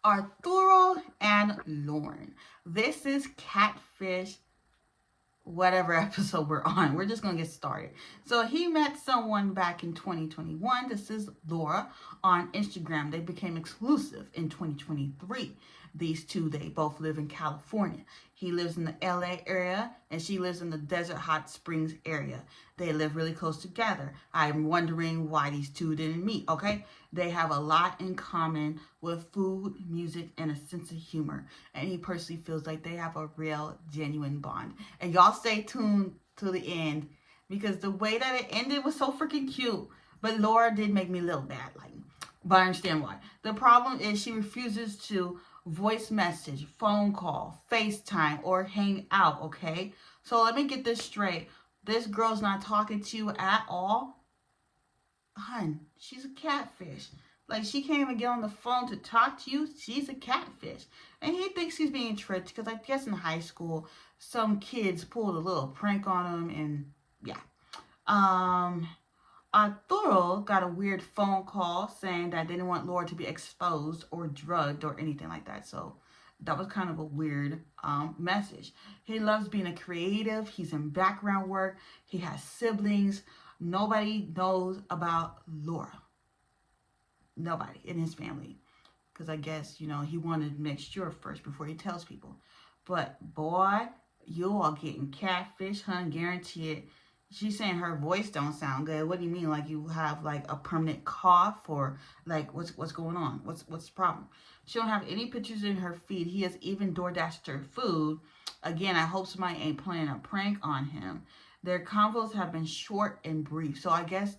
Arturo and Lauren. This is Catfish, whatever episode we're on. We're just going to get started. So he met someone back in 2021. This is Laura on Instagram. They became exclusive in 2023. These two, they both live in California. He lives in the LA area and she lives in the Desert Hot Springs area. They live really close together. I'm wondering why these two didn't meet, okay? They have a lot in common with food, music, and a sense of humor. And he personally feels like they have a real, genuine bond. And y'all stay tuned to the end because the way that it ended was so freaking cute. But Laura did make me a little bad, like, but I understand why. The problem is she refuses to voice message, phone call, FaceTime, or hang out, okay? So let me get this straight. This girl's not talking to you at all? Hun, she's a catfish. Like, she can't even get on the phone to talk to you. She's a catfish. And he thinks he's being tricked because I guess in high school, some kids pulled a little prank on him and, yeah. Arturo got a weird phone call saying that they didn't want Laura to be exposed or drugged or anything like that. So that was kind of a weird message. He loves being a creative. He's in background work. He has siblings. Nobody knows about Laura. Nobody in his family. Because I guess, he wanted to make sure first before he tells people. But boy, you are getting catfish, hun, guarantee it. She's saying her voice don't sound good. What do you mean? Like you have like a permanent cough or like what's going on? What's the problem? She don't have any pictures in her feed. He has even DoorDashed her food. Again, I hope somebody ain't playing a prank on him. Their convos have been short and brief. So I guess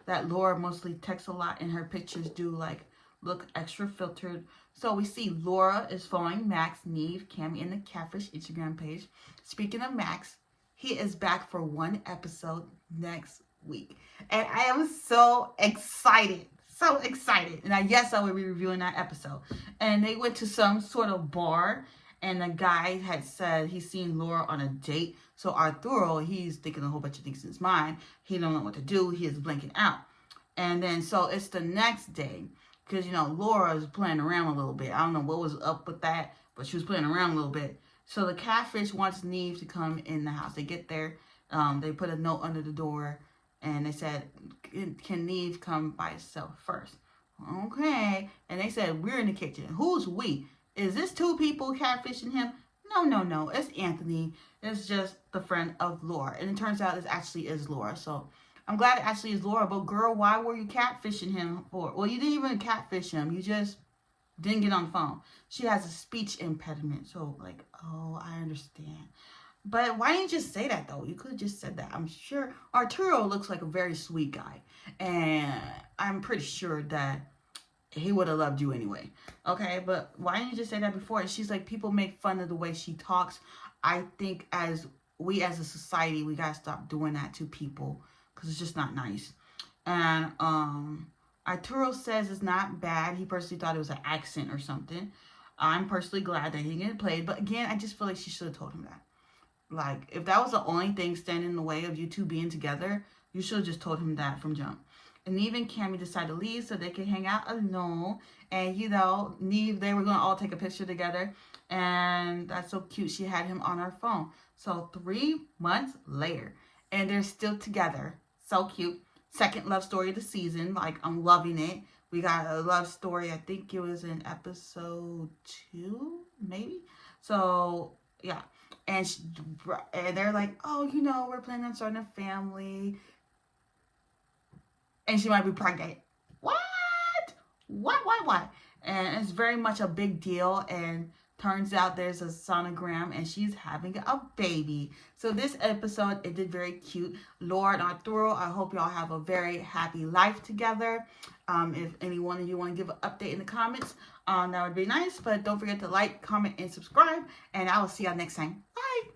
that Laura mostly texts a lot and her pictures do like look extra filtered. So we see Laura is following Max, Neve, Cammy, and the Catfish Instagram page. Speaking of Max, he is back for one episode next week. And I am so excited. So excited. And yes, I will be reviewing that episode. And they went to some sort of bar. And the guy had said he's seen Laura on a date. So Arturo, he's thinking a whole bunch of things in his mind. He don't know what to do. He is blanking out. And then so it's the next day. Because, Laura is playing around a little bit. I don't know what was up with that. But she was playing around a little bit. So the catfish wants Neve to come in the house. They get there. They put a note under the door. And they said, can Neve come by herself first? Okay. And they said, we're in the kitchen. Who's we? Is this two people catfishing him? No. It's Anthony. It's just the friend of Laura. And it turns out it actually is Laura. So I'm glad it actually is Laura. But girl, why were you catfishing him for? Well, you didn't even catfish him. You just didn't get on the phone. She has a speech impediment. So, like, oh, I understand. But why didn't you just say that, though? You could have just said that. I'm sure Arturo looks like a very sweet guy. And I'm pretty sure that he would have loved you anyway. Okay, but why didn't you just say that before? And she's like, people make fun of the way she talks. I think as a society, we got to stop doing that to people. Because it's just not nice. And, Arturo says it's not bad. He personally thought it was an accent or something. I'm personally glad that he didn't get played. But again, I just feel like she should have told him that. Like, if that was the only thing standing in the way of you two being together, you should have just told him that from jump. And Neve and Cammy decided to leave so they could hang out alone. And, Neve, they were going to all take a picture together. And that's so cute. She had him on her phone. So 3 months later. And they're still together. So cute. Second love story of the season. Like, I'm loving it. We got a love story. I think it was in episode 2, maybe. So, yeah. And they're like, oh, we're planning on starting a family. And she might be pregnant. What? What? And it's very much a big deal. And turns out there's a sonogram and she's having a baby. So this episode, it did very cute. Laura and Arturo, I hope y'all have a very happy life together. If any one of you want to give an update in the comments, that would be nice. But don't forget to like, comment, and subscribe. And I will see y'all next time. Bye.